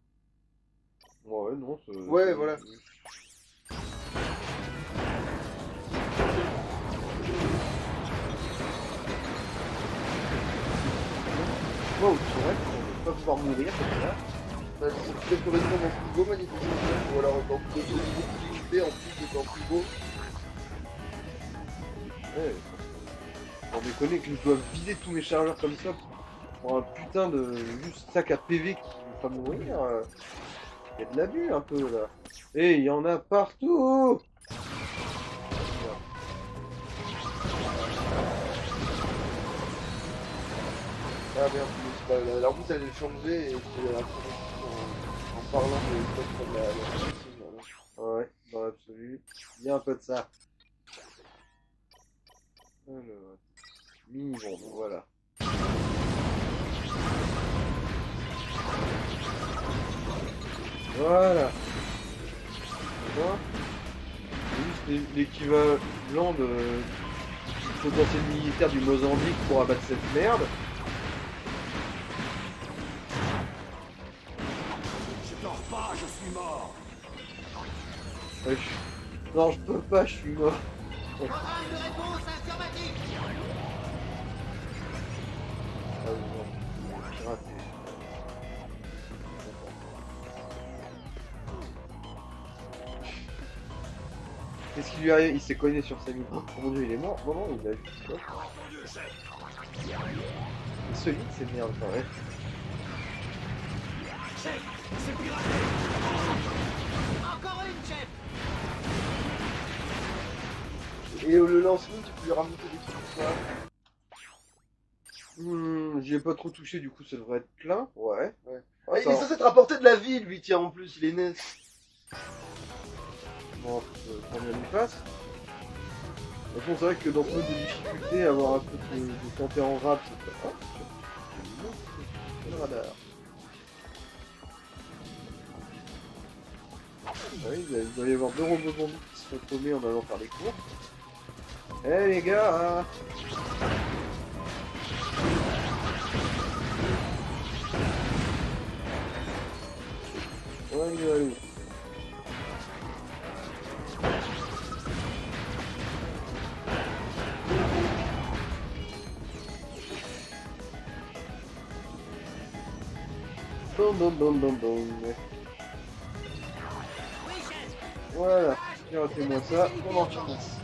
B: Ouais, non, c'est...
A: Ouais, voilà.
B: Wow, c'est vrai qu'on ne peut pas pouvoir mourir comme ça.
A: Bah, c'est peut-être correspond dans Frigo, manifestement, ou alors dans d'autres niveaux de difficulté en plus de dans Frigo.
B: Ouais. Sans déconner que je dois vider tous mes chargeurs comme ça pour un putain de juste sac à PV qui ne veut pas mourir. Il y a de l'abus un peu là. Et il y en a partout.
A: Ah merde, c'est pas, la route elle est changée et c'est en parlant de la médecine.
B: Ouais, dans l'absolu. Il y a un peu de ça. Alors, mini-bombe, voilà. Voilà. Voilà. C'est juste l'équivalent de potentiel militaire du Mozambique pour abattre cette merde.
F: Je dors pas, je suis mort.
B: Non, je peux pas, je suis mort.
E: Programme de réponse affirmative.
B: Ah oui, non, j'ai raté. Qu'est-ce qui lui arrive? Il s'est cogné sur sa mine. Oh mon dieu, il est mort? Non, non, il a juste quoi? C'est solide ces merdes quand même.
E: Chef, c'est piraté. Encore une, chef.
A: Et le lance-mine, tu peux lui ramener des trucs ou pas?
B: J'y ai pas trop touché, du coup ça devrait être plein. Ouais.
A: Ah, il est censé te rapporter de la vie, lui, tiens, en plus, il est net.
B: Bon, combien il passe. De toute façon, c'est vrai que dans ce mode de difficulté, avoir un peu de santé en rap, c'est pas... Oh, c'est le radar. Ah oui, il doit y avoir 2 robots zombies qui se sont paumés en allant faire les cours. Eh les gars, allez. Bon.
E: Oui, chef.
B: Voilà, piratez-moi ça.
A: Comment tu passes?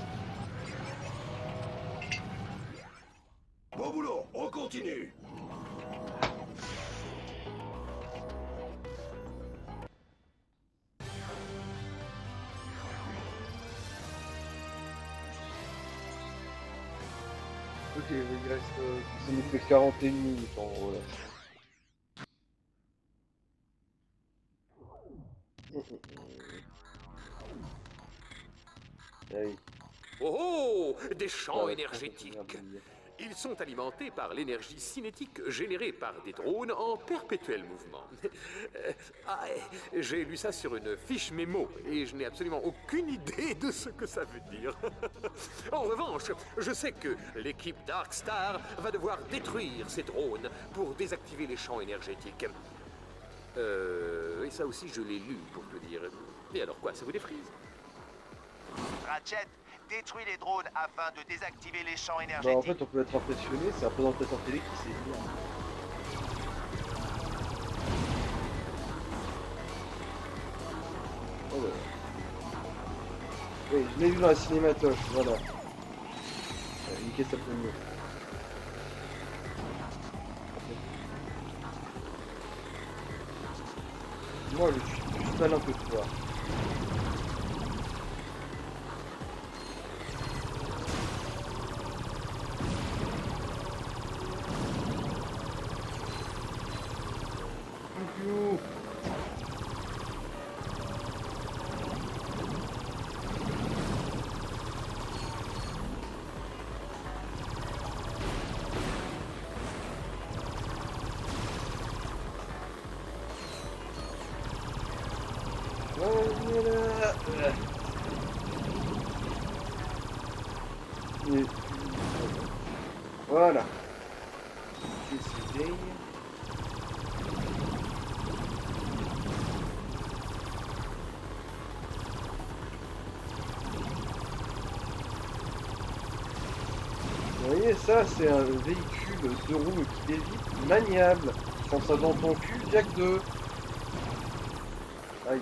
F: Bon boulot, on continue.
A: Ok, il reste...
B: Ça nous fait 41 minutes en gros là. Allez.
C: Oh, des champs
B: Ouais,
C: énergétiques.
B: merde.
C: Ils sont alimentés par l'énergie cinétique générée par des drones en perpétuel mouvement. J'ai lu ça sur une fiche mémo et je n'ai absolument aucune idée de ce que ça veut dire. En revanche, je sais que l'équipe Darkstar va devoir détruire ces drones pour désactiver les champs énergétiques. Et ça aussi, je l'ai lu pour te dire. Et alors quoi, ça vous défrise?
D: Ratchet, détruis les drones afin de désactiver les champs
B: Bah en
D: énergétiques.
B: fait on peut être impressionné, c'est un présentateur télé qui sait dire. Oh ouais. Oui, je l'ai vu dans la cinématoche, voilà. Niquer ça peut mieux. Moi je suis plus malin que toi. Youhou. Voilà. Voilà. Décidé. Vous voyez, ça c'est un véhicule de roues qui dévie maniable. Sans ça dans ton cul, Jack 2. Aïe.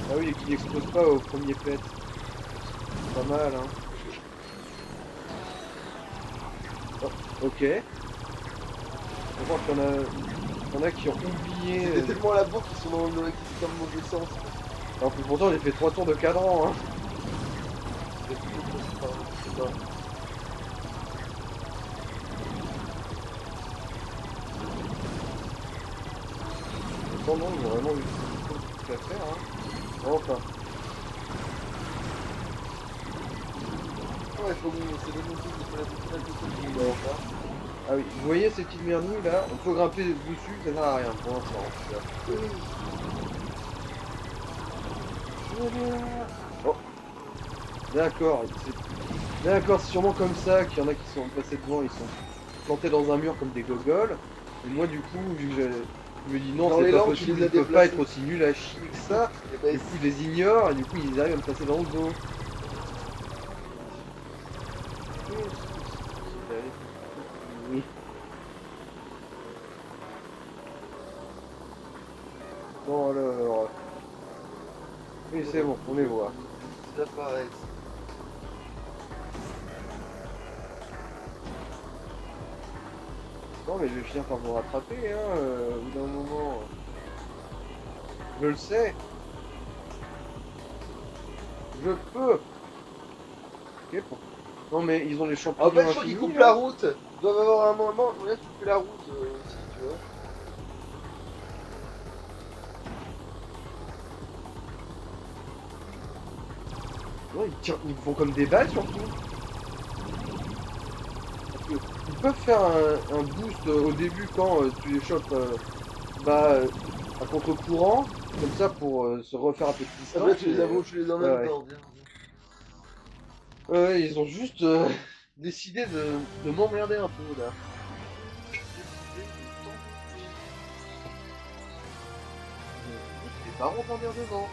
B: Ah oui, et qui n'explose pas au premier pet. Pas mal, hein. Oh, ok. On voit qu'il y en a qui ont oublié.
A: C'est tellement à la bourre qu'ils sont dans le mauvais sens.
B: Alors que pourtant j'ai fait 3 tours de cadran, hein.
A: C'est pas...
B: Non, non, il y a vraiment eu tout à faire, hein. Enfin.
A: Ouais, faut c'est le motif de la finale de ce
B: Enfin. Ah oui, vous voyez ces petites merdouilles là? On peut grimper dessus, ça sert à rien pour l'instant. En tout cas. Oh. D'accord, d'accord, c'est sûrement comme ça qu'il y en a qui sont passés devant, ils sont plantés dans un mur comme des gogoles. Et moi du coup, vu que je me dis non,
A: Dans
B: c'est
A: les
B: pas
A: langues,
B: possible,
A: tu les
B: ils
A: as
B: peuvent pas
A: déplacés.
B: être aussi nuls à chier que ça.
A: Et bah,
B: Du coup, je les ignore et du coup, ils arrivent à me passer dans le dos. Oui. Bon alors... Oui, c'est bon, on les voit.
A: ils apparaissent.
B: Non mais je vais finir par vous rattraper, hein, au bout d'un moment. Je le sais. Je peux. Ok, pour... Non mais ils ont les champignons
A: En fait, je crois qu'ils
B: infinis,
A: coupent
B: là.
A: la route. Ils doivent avoir un moment où là, tu fais la route, si tu veux.
B: Ouais, ils font comme des balles surtout. Parce que ils peuvent faire un boost au début quand tu les chopes à contre-courant, comme ça pour se refaire un peu de distance.
A: Après, tu les
B: et-
A: avoues, tu les emmènes
B: ouais.
A: dans bien.
B: Ouais, ils ont juste décidé de m'emmerder un peu là. Les barons d'emmerdement.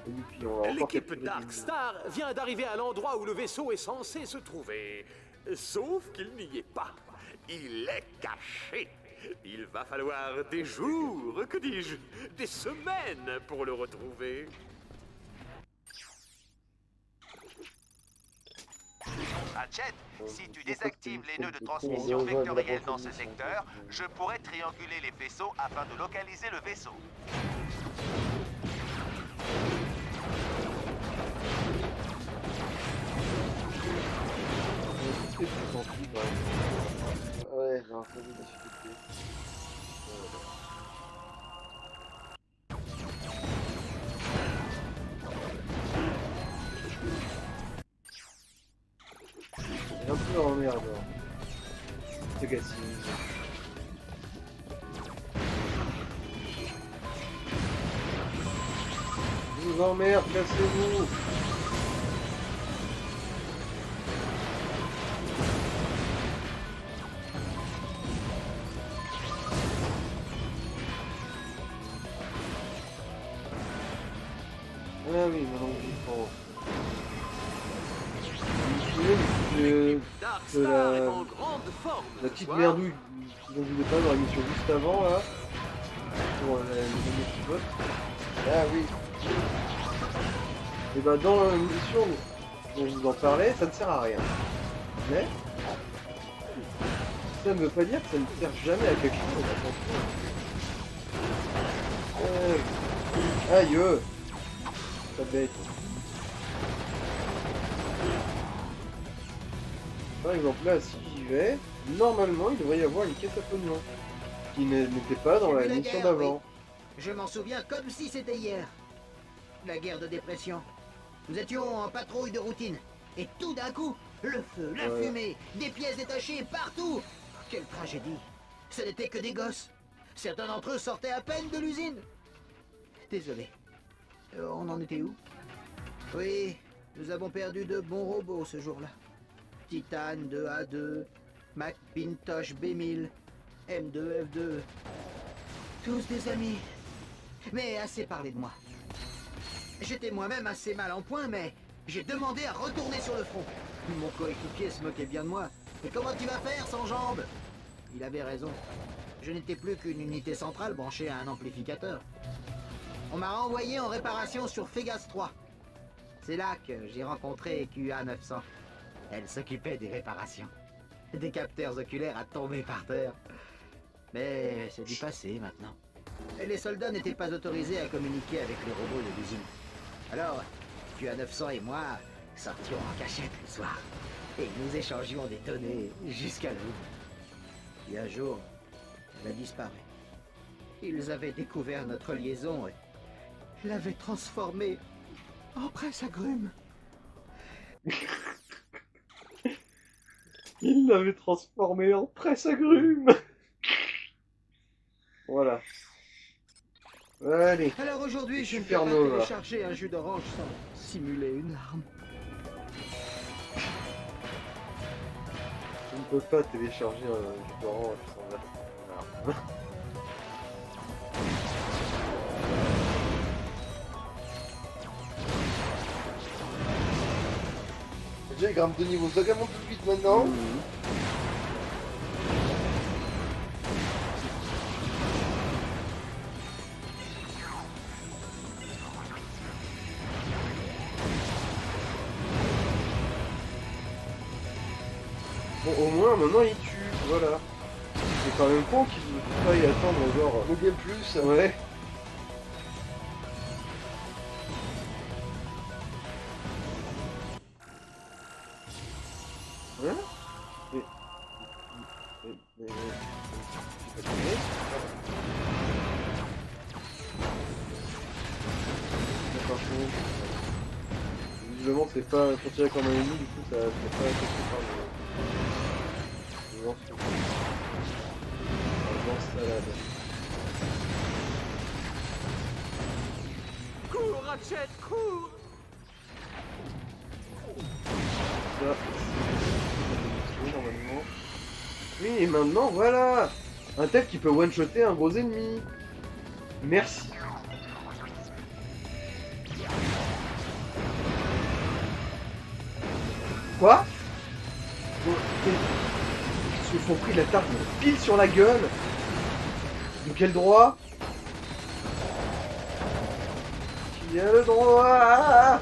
B: Et puis on va encore
C: L'équipe
B: capturer
C: Dark
B: des-
C: Star vient d'arriver à l'endroit où le vaisseau est censé se trouver. Sauf qu'il n'y est pas. Il est caché. Il va falloir des jours, que dis-je, des semaines pour le retrouver.
D: Hatchet, si tu désactives les nœuds de transmission vectorielle dans ce secteur, je pourrais trianguler les vaisseaux afin de localiser le vaisseau.
B: C'est plus gentil, quand même.
A: Ouais, j'ai un peu de difficulté.
B: C'est un peu emmerdant. Ce gâchis. Je vous emmerde, cassez-vous. Ah oui, maintenant j'y pense.
C: Dark
B: que
C: Star
B: la-
C: est en grande forme.
B: La
C: ce
B: petite
C: soir.
B: merdouille dont je vous ai parlé dans la mission juste avant là, pour le spot.
A: Ah oui.
B: Et ben dans la mission dont je vous en parlais, ça ne sert à rien. Mais ça ne veut pas dire que ça ne sert jamais à quelque chose. Attention. Aïe, ça bête. Par exemple là, si j'y vais, normalement il devrait y avoir une caisse à pognon qui n'était pas dans la
E: J'ai vu la
B: mission
E: guerre,
B: d'avant.
E: oui. Je m'en souviens comme si c'était hier. La guerre de dépression. Nous étions en patrouille de routine. Et tout d'un coup, le feu, la
B: Ouais.
E: fumée, des pièces détachées partout. Quelle tragédie. Ce n'était que des gosses. Certains d'entre eux sortaient à peine de l'usine. Désolé. On en était où? Oui, nous avons perdu de bons robots ce jour-là. Titan 2A2, Macintosh B1000, M2F2. Tous des amis. Mais assez parlé de moi. J'étais moi-même assez mal en point, mais j'ai demandé à retourner sur le front. Mon coéquipier se moquait bien de moi. Et comment tu vas faire sans jambes? Il avait raison. Je n'étais plus qu'une unité centrale branchée à un amplificateur. On m'a renvoyé en réparation sur Phégas 3. C'est là que j'ai rencontré QA 900. Elle s'occupait des réparations. Des capteurs oculaires à tomber par terre. Mais c'est du passé maintenant. Et les soldats n'étaient pas autorisés à communiquer avec les robots de l'usine. Alors, QA 900 et moi sortions en cachette le soir. Et nous échangions des données jusqu'à l'aube. Puis un jour, elle a disparu. Ils avaient découvert notre liaison et l'avaient transformée en presse agrumes.
B: Il l'avait transformé en presse agrumes. Voilà. Allez.
E: Alors aujourd'hui, je ne peux
B: Supernova.
E: pas télécharger un jus d'orange sans simuler une larme.
B: Je ne peux pas télécharger un jus d'orange sans la...
A: Déjà, il grimpe de niveau vraiment plus vite maintenant.
B: Bon, au moins, maintenant, il tue, voilà. C'est quand même con qu'il faille attendre, genre...
A: Ou bien plus.
B: Ouais. Hein? Mais... j'ai pas tiré. D'accord, visiblement, c'est pas considéré comme un ennemi, du coup, ça c'est pas affecté par le lance. Lance-salade.
C: Cours, Ratchet, cours!
B: Ça, c'est normalement. Oui, et maintenant, voilà! Un tel qui peut one-shotter un gros ennemi. Merci. Quoi? Ils se sont pris la tarte pile sur la gueule. De quel droit? Qui a le droit?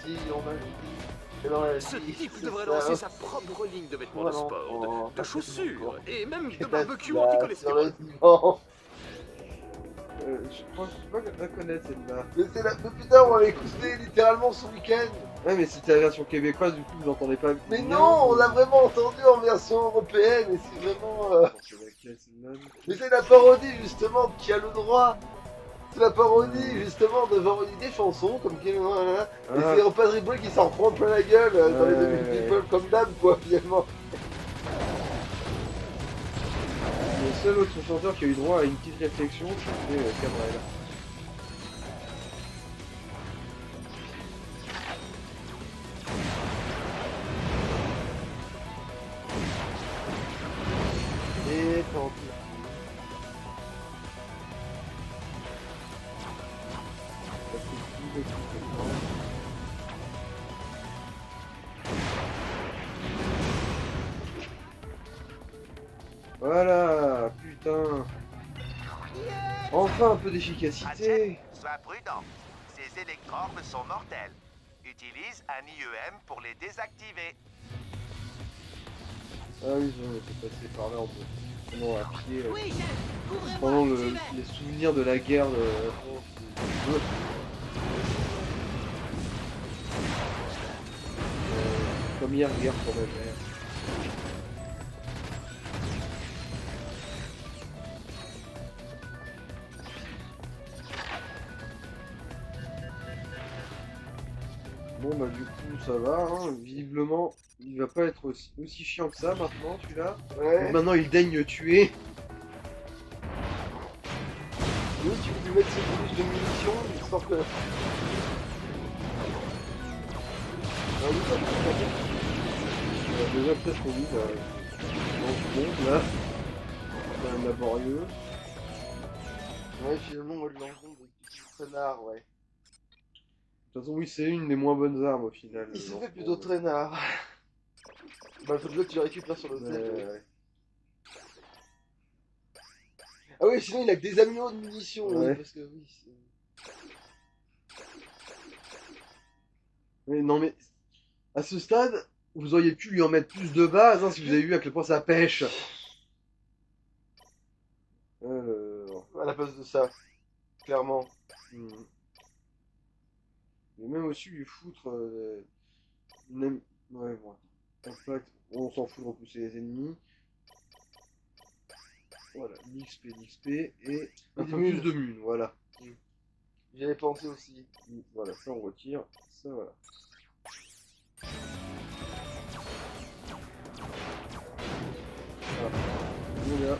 A: Si, on a dit. Et dans la
C: Ce
A: vie,
C: type
A: c'est
C: devrait
A: ça.
C: lancer sa propre ligne de vêtements de
A: Voilà.
C: sport,
A: Oh,
C: de
A: pas
C: chaussures et même de
A: Qu'est-ce
C: barbecue
A: là, sur
C: anti-cholestérol.
A: le divan.
B: Je crois que je peux pas la connaître celle-là.
A: Mais c'est la... Mais putain, on l'a écouté littéralement ce week-end.
B: Ouais, mais c'était la version québécoise, du coup vous entendez pas.
A: Mais
B: bien.
A: non, on l'a vraiment entendu en version européenne et c'est vraiment...
B: Attends, c'est laquelle, celle-là?
A: Mais c'est la parodie justement qui a le droit. C'est la parodie justement de parodier des chansons comme qui... Et
B: Ah.
A: c'est Repas Dribble qui s'en prend plein la gueule dans les
B: Ouais.
A: 2000 People comme d'hab quoi finalement.
B: Le seul autre chanteur qui a eu droit à une petite réflexion, c'était Cabrel.
A: Et tant pis.
B: Voilà, putain. Enfin un peu d'efficacité.
D: Ratchet, sois prudent. Ces électrorbes sont mortels. Utilise un IEM pour les désactiver.
B: Ah oui, j'en étais passé par là en prenant à pied.
H: Oui, chef, couvrez-moi,
B: Pendant
H: j'y vais.
B: les souvenirs de la guerre de la France. Première guerre pour la guerre. Bon bah du coup ça va, hein. Visiblement il va pas être aussi chiant que ça maintenant celui-là.
A: Ouais.
B: Donc, maintenant il daigne tuer.
A: Nous, tu peux lui mettre ses bouches de munitions, histoire que... Ah oui, ça, je
B: Déjà peut-être qu'on dit bon là. C'est quand même laborieux.
A: Ouais, finalement, moi, je l'encontre des petits traînards, ouais.
B: De toute façon oui c'est une des moins bonnes armes au final.
A: Il se
B: le
A: fait
B: lance-roquette.
A: plutôt traînard. Bah, faut que tu le récupères sur le
B: Ouais,
A: set.
B: ouais.
A: Ah oui, sinon, il a que des amnios de munitions, oui,
B: Ouais.
A: parce que oui, c'est...
B: Mais non mais à ce stade, vous auriez pu lui en mettre plus de base hein, si vous avez vu à quel point ça pêche.
A: À la place de ça, clairement.
B: Mais même aussi lui foutre ouais bon. Impact, on s'en fout de repousser les ennemis. Voilà, l'XP et un
A: Des
B: peu
A: mules.
B: plus de mules, voilà.
A: J'y avais pensé aussi.
B: Voilà, ça on retire, ça voilà. Voilà. Voilà.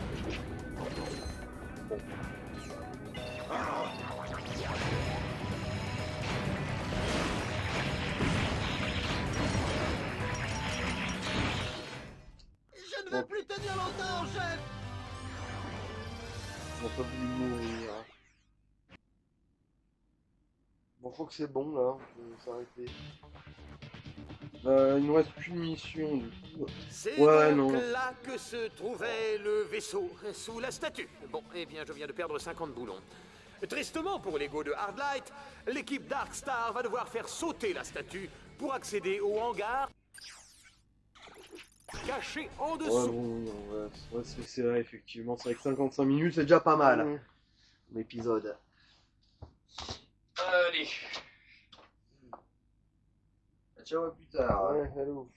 B: Bon.
E: Je ne veux plus tenir longtemps, chef.
B: On n'a pas voulu mourir.
A: Bon, je crois que c'est bon, là, on peut s'arrêter.
B: Il nous reste plus de munitions du coup.
C: C'est
B: Ouais,
C: donc
B: non.
C: là que se trouvait le vaisseau, sous la statue. Bon, eh bien, je viens de perdre 50 boulons. Tristement pour l'ego de Hardlight, l'équipe Dark Star va devoir faire sauter la statue pour accéder au hangar caché en
B: Ouais,
C: dessous.
B: bon, ouais, c'est vrai, effectivement. C'est vrai que 55 minutes, c'est déjà pas mal. L'épisode. Allez. Ciao, à plus tard.
A: Ouais, allô.